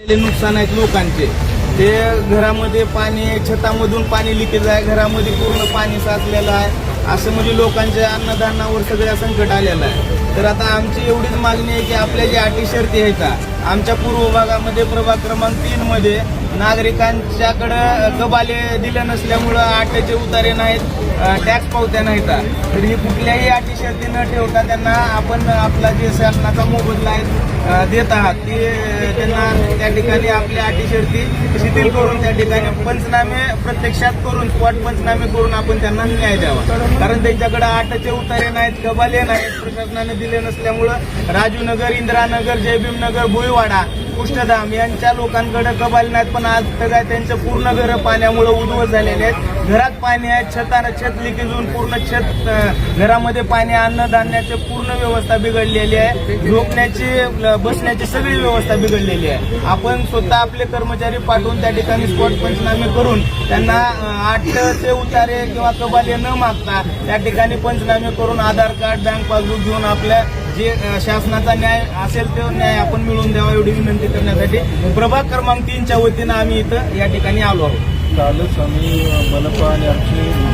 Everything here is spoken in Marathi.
नुकसान आहेत लोकांचे. ते घरामध्ये पाणी, छतामधून पाणी लिकेज आहे, घरामध्ये पूर्ण पाणी साचलेलं आहे. असं म्हणजे लोकांच्या अन्नधान्यावर सगळ्या संकट आलेलं आहे. तर आता आमची एवढीच मागणी आहे की आपल्या ज्या अटी शर्ती आहेत आमच्या पूर्व भागामध्ये प्रभाग क्रमांक 3 मध्ये नागरिकांच्याकडं कबाले दिले नसल्यामुळं आट्याचे उतारे नाहीत, टॅक्स पावत्या नाहीत. तर ही कुठल्याही अटी शर्ती न ठेवता त्यांना आपण आपला जे शासनाचा मोबदला आहे देत आहात ती त्यांना त्या ठिकाणी आपल्या अटी शर्ती शिथिल करून त्या ठिकाणी पंचनामे प्रत्यक्षात करून स्पॉट पंचनामे करून आपण त्यांना न्याय द्यावा. कारण त्यांच्याकडे आटाचे उतारे नाहीत, कबाले नाहीत, प्रशासनाने दिले नसल्यामुळं राजूनगर, इंदिरानगर, जयभीमनगर, भोईवाडा, कुष्ठधाम यांच्या लोकांकडे कबाले नाहीत. पण आज काय त्यांचं पूर्ण घरं पाण्यामुळे उद्ध्वस्त झालेले आहेत. घरात पाणी आहे, छत लिकेज होऊन पूर्ण छत घरामध्ये पाणी, अन्नधान्याची पूर्ण व्यवस्था बिघडलेली आहे, झोपण्याची बसण्याची सगळी व्यवस्था बिघडलेली आहे. आपण स्वतः आपले कर्मचारी पाठवून त्या ठिकाणी स्पॉट पंचनामे करून त्यांना आटचे उतारे किंवा कबाले न मागता त्या ठिकाणी पंचनामे करून आधार कार्ड, बँक पासबुक घेऊन आपल्या जे शासनाचा न्याय असेल तो न्याय आपण मिळवून द्यावा एवढी विनंती करण्यासाठी प्रभाग क्रमांक 3च्या वतीनं आम्ही इथं या ठिकाणी आलो आहोत. कालच आम्ही मनपा आणि आमचे